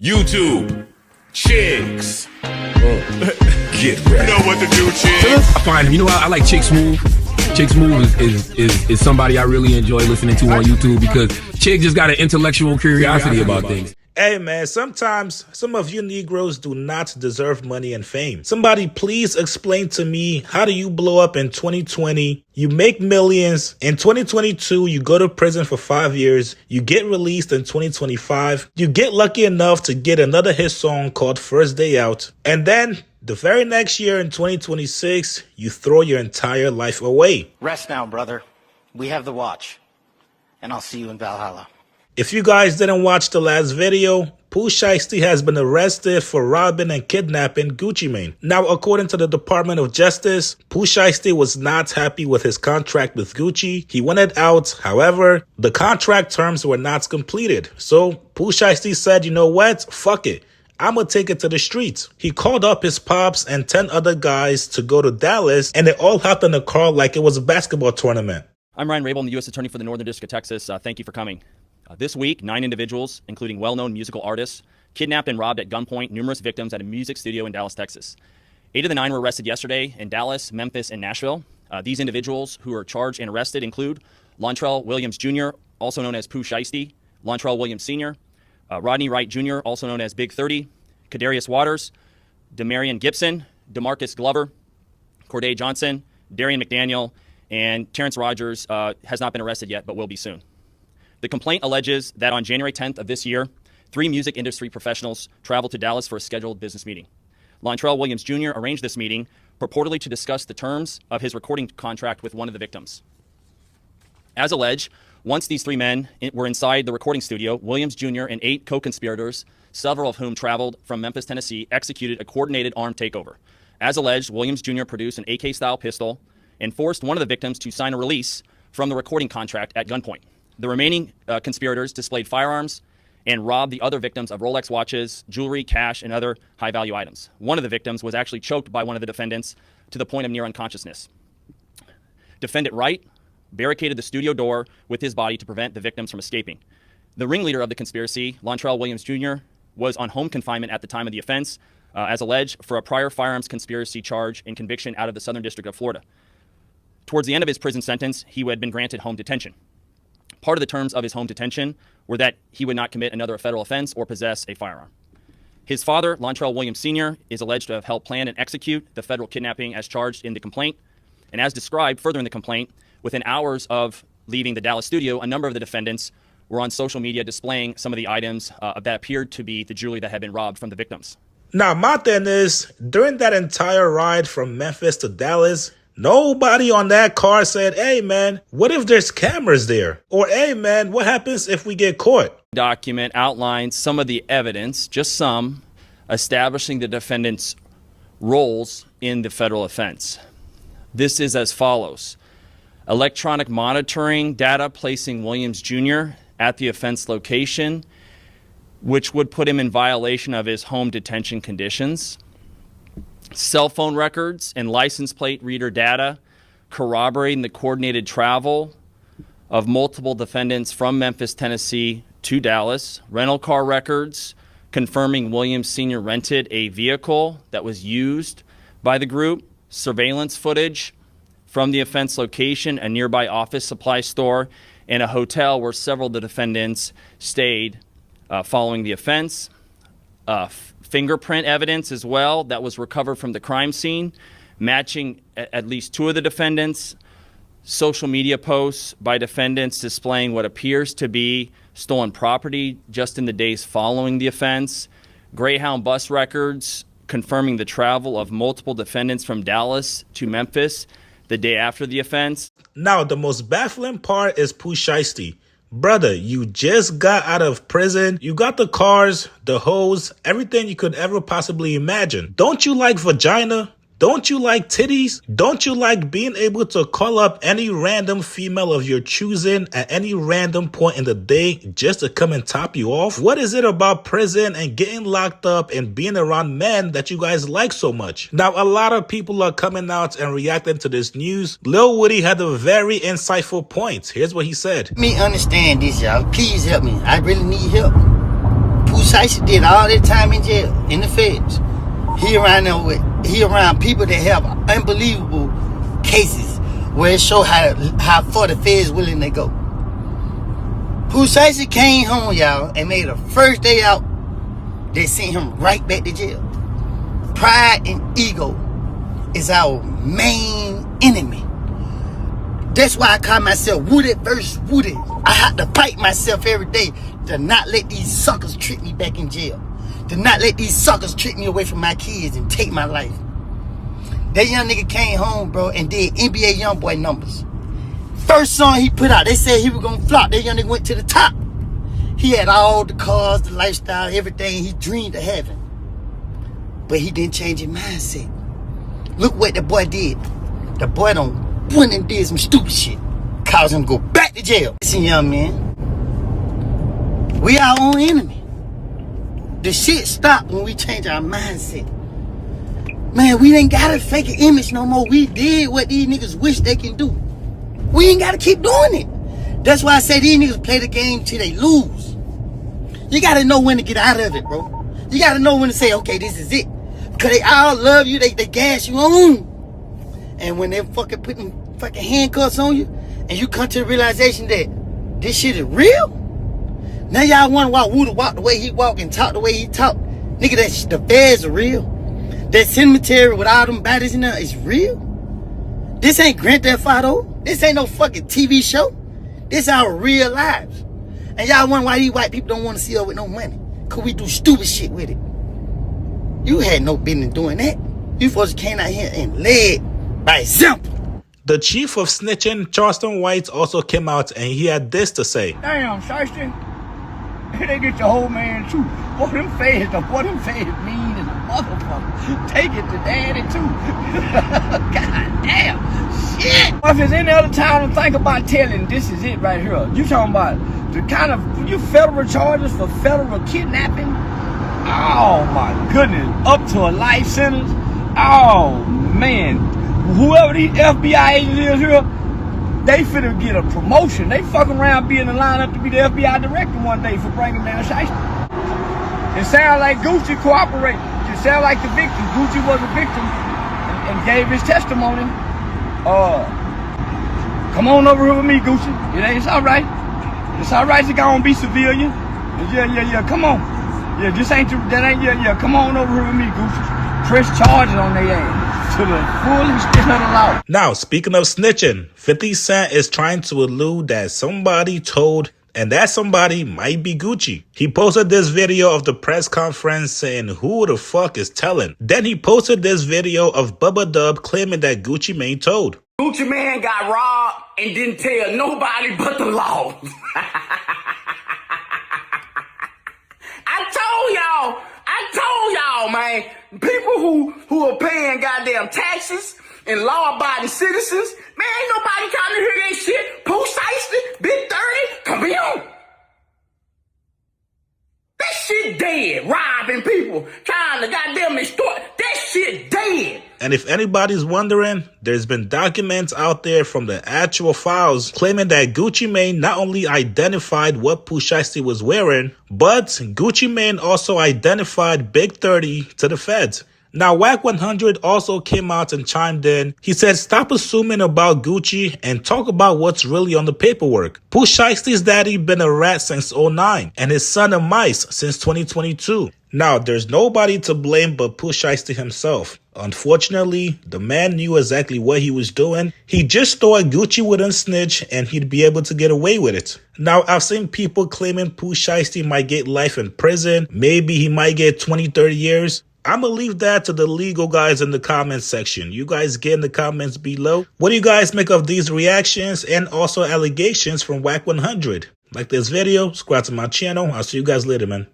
YouTube, chicks. Get ready. You know what to do, chicks. I find him. You know, I like Chick Smooth. Chick Smooth is somebody I really enjoy listening to on YouTube because Chick just got an intellectual curiosity about things. Hey man, sometimes some of you Negroes do not deserve money and fame. Somebody please explain to me, how do you blow up in 2020? You make millions. In 2022, you go to prison for 5 years. You get released in 2025. You get lucky enough to get another hit song called First Day Out. And then the very next year in 2026, you throw your entire life away. Rest now, brother. We have the watch. And I'll see you in Valhalla. If you guys didn't watch the last video, Pooh Shiesty has been arrested for robbing and kidnapping Gucci Mane. Now, according to the Department of Justice, Pooh Shiesty was not happy with his contract with Gucci. He wanted out. However, the contract terms were not completed. So Pooh Shiesty said, you know what? Fuck it. I'm going to take it to the streets. He called up his pops and 10 other guys to go to Dallas, and they all hopped in the car like it was a basketball tournament. I'm Ryan Rabel, I'm the U.S. Attorney for the Northern District of Texas. Thank you for coming. This week, 9 individuals, including well-known musical artists, kidnapped and robbed at gunpoint numerous victims at a music studio in Dallas, Texas. 8 of the 9 were arrested yesterday in Dallas, Memphis, and Nashville. These individuals who are charged and arrested include Lontrell Williams Jr., also known as Pooh Shiesty, Lontrell Williams Sr., Rodney Wright Jr., also known as Big 30, Kadarius Waters, Demarion Gibson, DeMarcus Glover, Corday Johnson, Darian McDaniel, and Terrence Rogers has not been arrested yet, but will be soon. The complaint alleges that on January 10th of this year, 3 music industry professionals traveled to Dallas for a scheduled business meeting. Lontrell Williams Jr. arranged this meeting purportedly to discuss the terms of his recording contract with one of the victims. As alleged, once these 3 men were inside the recording studio, Williams Jr. and 8 co-conspirators, several of whom traveled from Memphis, Tennessee, executed a coordinated armed takeover. As alleged, Williams Jr. produced an AK-style pistol and forced one of the victims to sign a release from the recording contract at gunpoint. The remaining conspirators displayed firearms and robbed the other victims of Rolex watches, jewelry, cash, and other high-value items. One of the victims was actually choked by one of the defendants to the point of near unconsciousness. Defendant Wright barricaded the studio door with his body to prevent the victims from escaping. The ringleader of the conspiracy, Lontrell Williams Jr., was on home confinement at the time of the offense, as alleged, for a prior firearms conspiracy charge and conviction out of the Southern District of Florida. Towards the end of his prison sentence, he had been granted home detention. Part of the terms of his home detention were that he would not commit another federal offense or possess a firearm. His father, Lontrell Williams Sr., is alleged to have helped plan and execute the federal kidnapping as charged in the complaint. And as described further in the complaint, within hours of leaving the Dallas studio, a number of the defendants were on social media displaying some of the items that appeared to be the jewelry that had been robbed from the victims. Now, my thing is, during that entire ride from Memphis to Dallas, nobody on that car said, hey man, what if there's cameras there? Or hey man, what happens if we get caught? Document outlines some of the evidence, just some, establishing the defendant's roles in the federal offense. This is as follows. Electronic monitoring data placing Williams Jr. at the offense location, which would put him in violation of his home detention conditions. Cell phone records and license plate reader data corroborating the coordinated travel of multiple defendants from Memphis, Tennessee to Dallas. Rental car records confirming Williams Sr. rented a vehicle that was used by the group. Surveillance footage from the offense location, a nearby office supply store, and a hotel where several of the defendants stayed following the offense. Fingerprint evidence as well that was recovered from the crime scene, matching at least 2 of the defendants. Social media posts by defendants displaying what appears to be stolen property just in the days following the offense. Greyhound bus records confirming the travel of multiple defendants from Dallas to Memphis the day after the offense. Now, the most baffling part is Pooh Shiesty. Brother, you just got out of prison. You got the cars, the hoes, everything you could ever possibly imagine. Don't you like vagina? Don't you like titties? Don't you like being able to call up any random female of your choosing at any random point in the day just to come and top you off? What is it about prison and getting locked up and being around men that you guys like so much? Now, a lot of people are coming out and reacting to this news. Lil Woody had a very insightful point. Here's what he said. Let me understand this, y'all. Please help me. I really need help. Pooh Shiesty did all that time in jail, in the feds. He around people that have unbelievable cases where it show how far the feds willing to go. Pooh Shiesty came home, y'all, and made the first day out, they sent him right back to jail. Pride and ego is our main enemy. That's why I call myself Woody versus Woody. I have to fight myself every day to not let these suckers trick me back in jail. To not let these suckers trick me away from my kids and take my life. That young nigga came home, bro, and did NBA Youngboy numbers. First song he put out, they said he was gonna flop. That young nigga went to the top. He had all the cars, the lifestyle, everything he dreamed of having. But he didn't change his mindset. Look what the boy did. The boy done went and did some stupid shit. Caused him to go back to jail. Listen, young man, we our own enemy. The shit stopped when we change our mindset. Man, we ain't gotta fake an image no more. We did what these niggas wish they can do. We ain't gotta keep doing it. That's why I say these niggas play the game till they lose. You gotta know when to get out of it, bro. You gotta know when to say, okay, this is it. Cause they all love you, they gas you on. And when they fucking putting fucking handcuffs on you, and you come to the realization that this shit is real, now y'all wonder why Woody walk the way he walk and talk the way he talk. Nigga, the feds are real. That cemetery with all them bodies in there is real. This ain't Grand Theft Auto. This ain't no fucking TV show. This our real lives. And y'all wonder why these white people don't want to see us with no money. Cause we do stupid shit with it. You had no business doing that. You folks came out here and led by example. The chief of snitching, Charleston White, also came out and he had this to say. Damn, Shiesty. They get the whole man too. What them feds mean is a motherfucker. Take it to daddy too. God damn. Shit. If there's any other time to think about telling, this is it right here. You talking about the kind of federal charges for federal kidnapping? Oh my goodness. Up to a life sentence? Oh man. Whoever these FBI agents is here, they finna get a promotion. They fucking around being in line up to be the FBI director one day for bringing down Shiesty. It sounds like Gucci cooperated. It sounds like the victim. Gucci was a victim and gave his testimony. Come on over here with me, Gucci. It's all right. It's all right to go and be civilian. Yeah, come on. Yeah, this ain't, come on over here with me, Gucci. Press charges on their ass to the full extent of the law. Now, speaking of snitching, 50 Cent is trying to allude that somebody told, and that somebody might be Gucci. He posted this video of the press conference saying, who the fuck is telling? Then he posted this video of Bubba Dub claiming that Gucci Mane told. Gucci Mane got robbed and didn't tell nobody but the law. I told y'all, man, people who are paying goddamn taxes and law-abiding citizens, man, ain't nobody trying to hear that shit. Pooh Shiesty, Big 30, come on. That shit dead. Robbing people, trying to goddamn extort. That shit dead. And if anybody's wondering, there's been documents out there from the actual files claiming that Gucci Mane not only identified what Pooh Shiesty was wearing, but Gucci Mane also identified Big 30 to the feds. Now, Wack 100 also came out and chimed in. He said, stop assuming about Gucci and talk about what's really on the paperwork. Pooh Shiesty's daddy been a rat since 2009 and his son a mice since 2022. Now, there's nobody to blame but Pooh Shiesty himself. Unfortunately, the man knew exactly what he was doing. He just thought Gucci wouldn't snitch and he'd be able to get away with it. Now, I've seen people claiming Pooh Shiesty might get life in prison. Maybe he might get 20, 30 years. I'm going to leave that to the legal guys in the comments section. You guys get in the comments below. What do you guys make of these reactions and also allegations from Wack 100? Like this video, subscribe to my channel. I'll see you guys later, man.